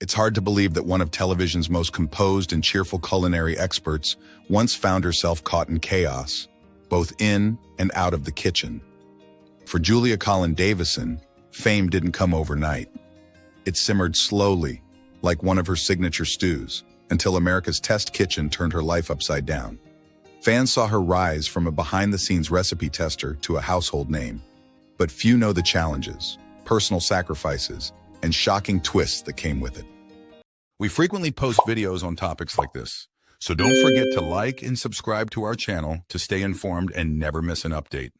It's hard to believe that one of television's most composed and cheerful culinary experts once found herself caught in chaos, both in and out of the kitchen. For Julia Collin Davison, fame didn't come overnight. It simmered slowly, like one of her signature stews, until America's test kitchen turned her life upside down. Fans saw her rise from a behind-the-scenes recipe tester to a household name. But few know the challenges, personal sacrifices, and shocking twists that came with it. We frequently post videos on topics like this, so don't forget to like and subscribe to our channel to stay informed and never miss an update.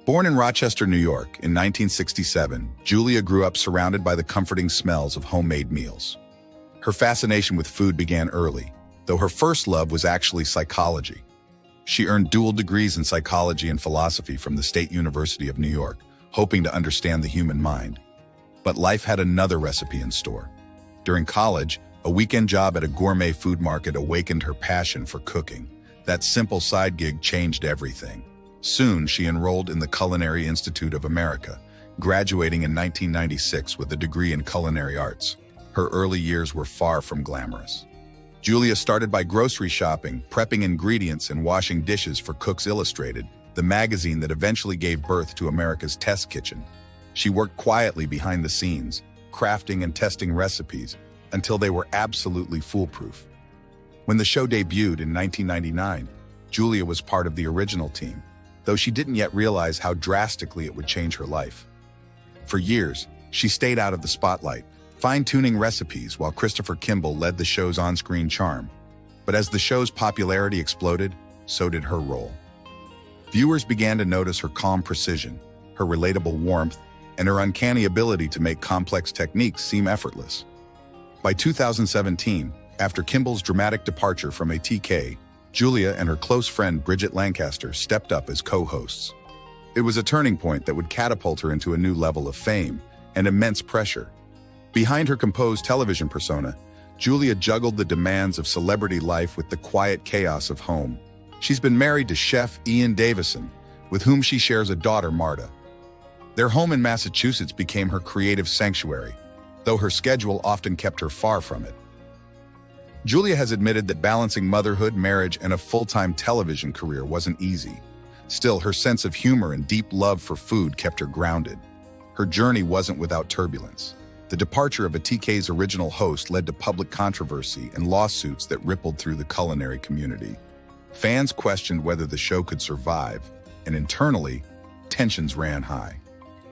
Born in Rochester, New York in 1967, Julia grew up surrounded by the comforting smells of homemade meals. Her fascination with food began early, though her first love was actually psychology. She earned dual degrees in psychology and philosophy from the State University of New York, hoping to understand the human mind. But life had another recipe in store. During college, a weekend job at a gourmet food market awakened her passion for cooking. That simple side gig changed everything. Soon, she enrolled in the Culinary Institute of America, graduating in 1996 with a degree in culinary arts. Her early years were far from glamorous. Julia started by grocery shopping, prepping ingredients, and washing dishes for Cooks Illustrated, the magazine that eventually gave birth to America's test kitchen. She worked quietly behind the scenes, crafting and testing recipes until they were absolutely foolproof. When the show debuted in 1999, Julia was part of the original team, though she didn't yet realize how drastically it would change her life. For years, she stayed out of the spotlight, fine-tuning recipes while Christopher Kimball led the show's on-screen charm. But as the show's popularity exploded, so did her role. Viewers began to notice her calm precision, her relatable warmth, and her uncanny ability to make complex techniques seem effortless. By 2017, after Kimball's dramatic departure from ATK, Julia and her close friend Bridget Lancaster stepped up as co-hosts. It was a turning point that would catapult her into a new level of fame and immense pressure. Behind her composed television persona, Julia juggled the demands of celebrity life with the quiet chaos of home. She's been married to chef Ian Davison, with whom she shares a daughter, Marta. Their home in Massachusetts became her creative sanctuary, though her schedule often kept her far from it. Julia has admitted that balancing motherhood, marriage, and a full-time television career wasn't easy. Still, her sense of humor and deep love for food kept her grounded. Her journey wasn't without turbulence. The departure of ATK's original host led to public controversy and lawsuits that rippled through the culinary community. Fans questioned whether the show could survive, and internally, tensions ran high.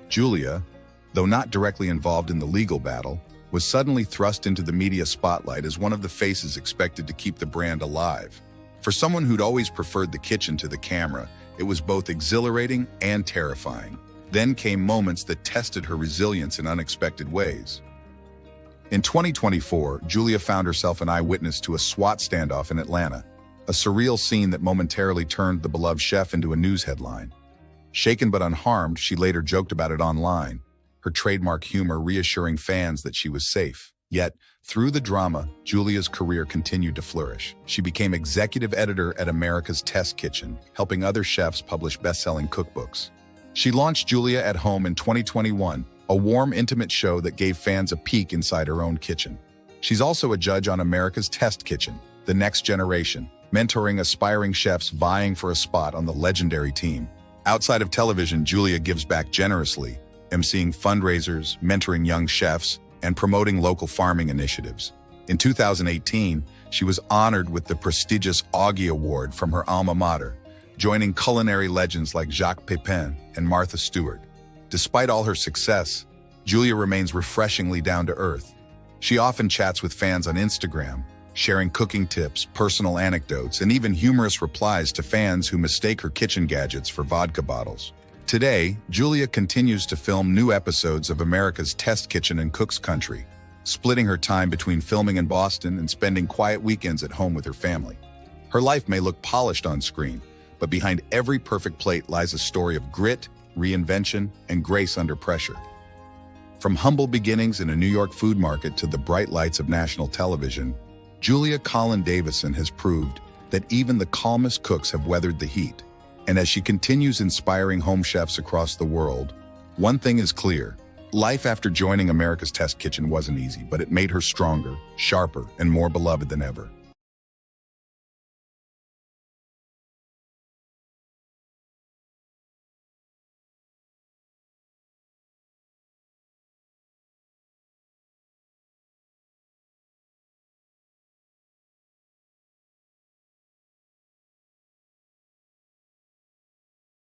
Julia, though not directly involved in the legal battle, was suddenly thrust into the media spotlight as one of the faces expected to keep the brand alive. For someone who'd always preferred the kitchen to the camera, it was both exhilarating and terrifying. Then came moments that tested her resilience in unexpected ways. In 2024, Julia found herself an eyewitness to a SWAT standoff in Atlanta, a surreal scene that momentarily turned the beloved chef into a news headline. Shaken but unharmed, she later joked about it online, her trademark humor reassuring fans that she was safe. Yet, through the drama, Julia's career continued to flourish. She became executive editor at America's Test Kitchen, helping other chefs publish best-selling cookbooks. She launched Julia at Home in 2021, a warm, intimate show that gave fans a peek inside her own kitchen. She's also a judge on America's Test Kitchen, The Next Generation, mentoring aspiring chefs vying for a spot on the legendary team. Outside of television, Julia gives back generously, emceeing fundraisers, mentoring young chefs, and promoting local farming initiatives. In 2018, she was honored with the prestigious Augie Award from her alma mater, joining culinary legends like Jacques Pepin and Martha Stewart. Despite all her success, Julia remains refreshingly down-to-earth. She often chats with fans on Instagram, sharing cooking tips, personal anecdotes, and even humorous replies to fans who mistake her kitchen gadgets for vodka bottles. Today, Julia continues to film new episodes of America's Test Kitchen in Cook's Country, splitting her time between filming in Boston and spending quiet weekends at home with her family. Her life may look polished on screen, but behind every perfect plate lies a story of grit, reinvention, and grace under pressure. From humble beginnings in a New York food market to the bright lights of national television, Julia Collin Davison has proved that even the calmest cooks have weathered the heat. And as she continues inspiring home chefs across the world, one thing is clear: Life after joining America's Test Kitchen wasn't easy, but it made her stronger, sharper, and more beloved than ever.